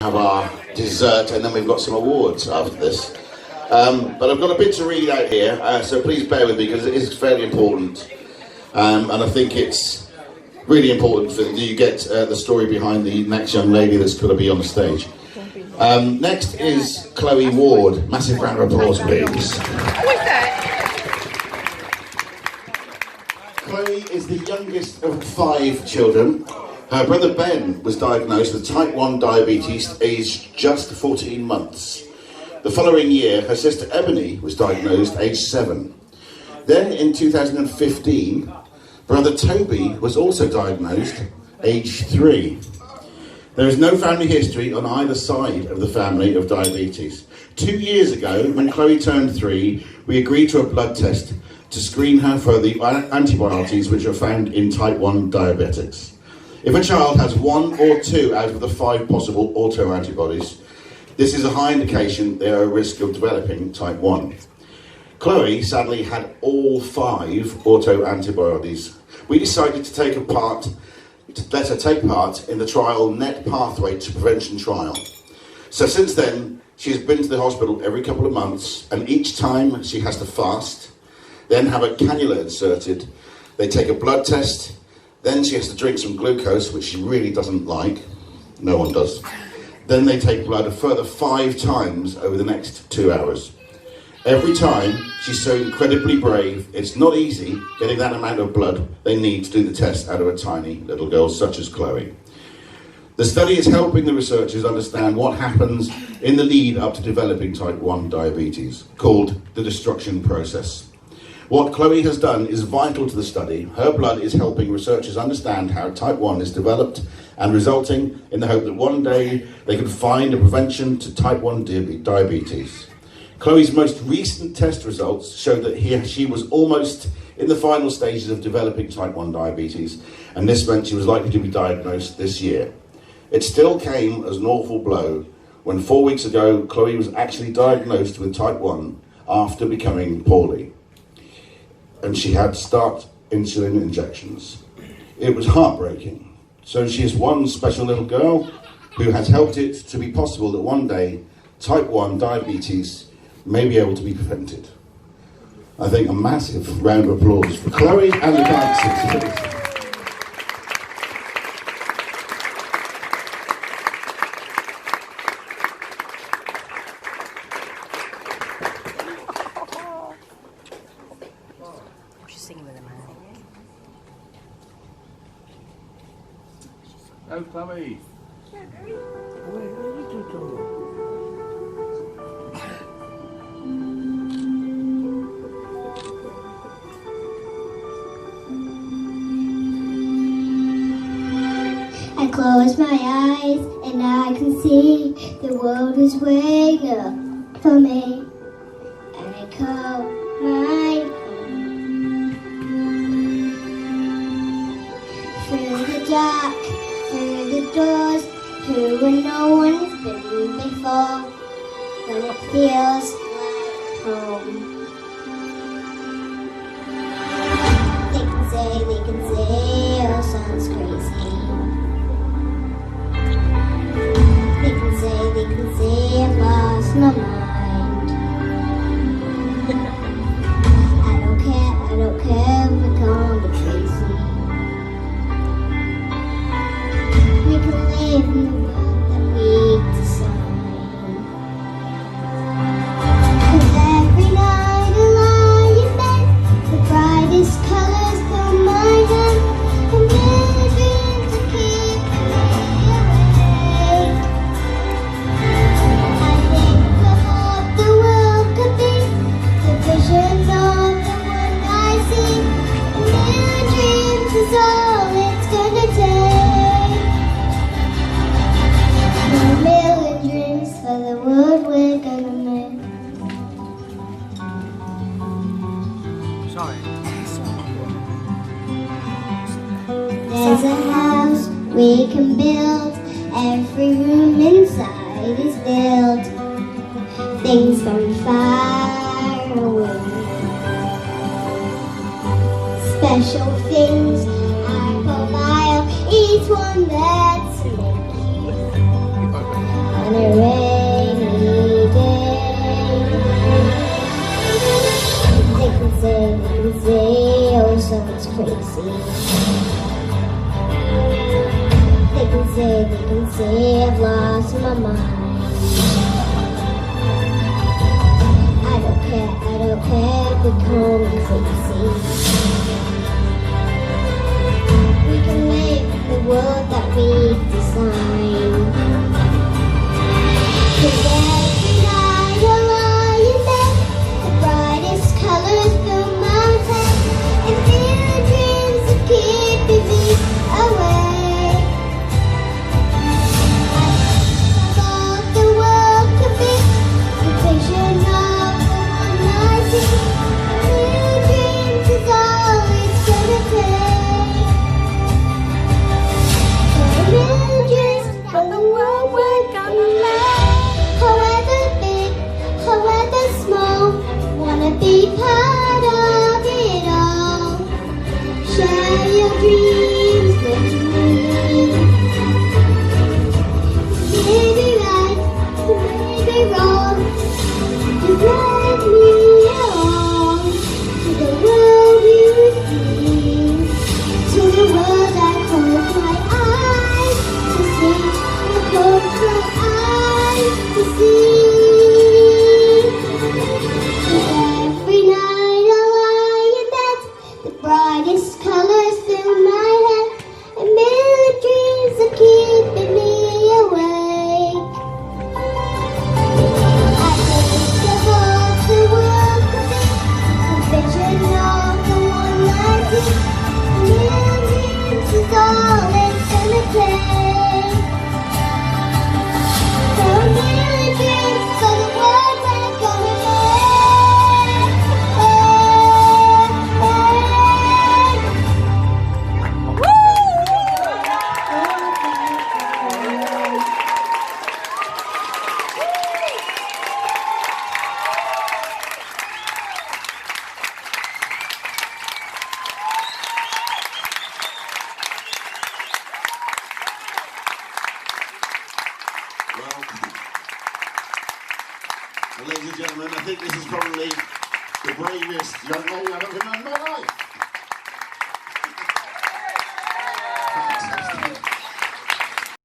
Have our dessert, and then we've got some awards after this. But I've got a bit to read out here, so please bear with me because it is fairly important. And I think it's really important that you get the story behind the next young lady that's going to be on the stage. Next is Chloe Ward. Massive round of applause, please. Chloe is the youngest of 5 children. Her brother Ben was diagnosed with type 1 diabetes aged just 14 months. The following year, her sister Ebony was diagnosed aged 7. Then in 2015, brother Toby was also diagnosed aged 3. There is no family history on either side of the family of diabetes. 2 years ago, when Chloe turned 3, we agreed to a blood test to screen her for the antibodies which are found in type 1 diabetics. If a child has 1 or 2 out of the 5 possible autoantibodies, this is a high indication they are at risk of developing type 1. Chloe sadly had all 5 autoantibodies. We decided to let her take part in the trial NET Pathway to Prevention trial. So since then, she has been to the hospital every couple of months, and each time she has to fast, then have a cannula inserted, they take a blood test, then she has to drink some glucose, which she really doesn't like. No one does. Then they take blood a further 5 times over the next 2 hours. Every time, she's so incredibly brave. It's not easy getting that amount of blood they need to do the test out of a tiny little girl such as Chloe. The study is helping the researchers understand what happens in the lead up to developing type 1 diabetes, called the destruction process. What Chloe has done is vital to the study. Her blood is helping researchers understand how type 1 is developed and resulting in the hope that one day they can find a prevention to type 1 diabetes. Chloe's most recent test results showed that she was almost in the final stages of developing type 1 diabetes, and this meant she was likely to be diagnosed this year. It still came as an awful blow when 4 weeks ago Chloe was actually diagnosed with type 1 after becoming poorly, and she had to start insulin injections. It was heartbreaking. So she is one special little girl who has helped it to be possible that one day type 1 diabetes may be able to be prevented. I think a massive round of applause for Chloe and the dancers, please. Oh, Chloe. I close my eyes and I can see the world is waiting up for me. And I call my home. Through the dark, through the doors, through where no one's been before, but it feels like home. They can say, oh, sounds crazy. They can say I've lost my mind. I don't care if we call me crazy. We can live in the world that we design. 'Cause every night I lie in bed, the brightest colors fill my head, and many dreams to keep me awake. I think of what the world could be, the vision of the one I see, and new dreams is all it's gonna take. A million dreams for the world we're gonna make. Sorry. There's a house we can build, every room inside is built. Things from far away, special things I profile, each one that's making lost my mind. I don't care if we come crazy. We can make the world that we design. 'Cause every night I lie in bed, the brightest colors fill my head, and feel dreams of keeping me awake. I thought the world could be the vision of the one I see. New dreams is all it's gonna take. New dreams from the world we're gonna make. However big, however small, wanna be part of it all. Share your dreams with me. Maybe right, maybe wrong. You drag me along to the world you see, to the world I close my eyes to see. I close my eyes to see. Every night I lie in bed, the brightest colors fill my head, and million dreams are keeping me awake. I think of all the world could be, the vision of the one I see. Million dreams is all it's gonna take. So million dreams for the world we're gonna make. Well, ladies and gentlemen, I think this is probably the bravest young lady I've ever met in my life.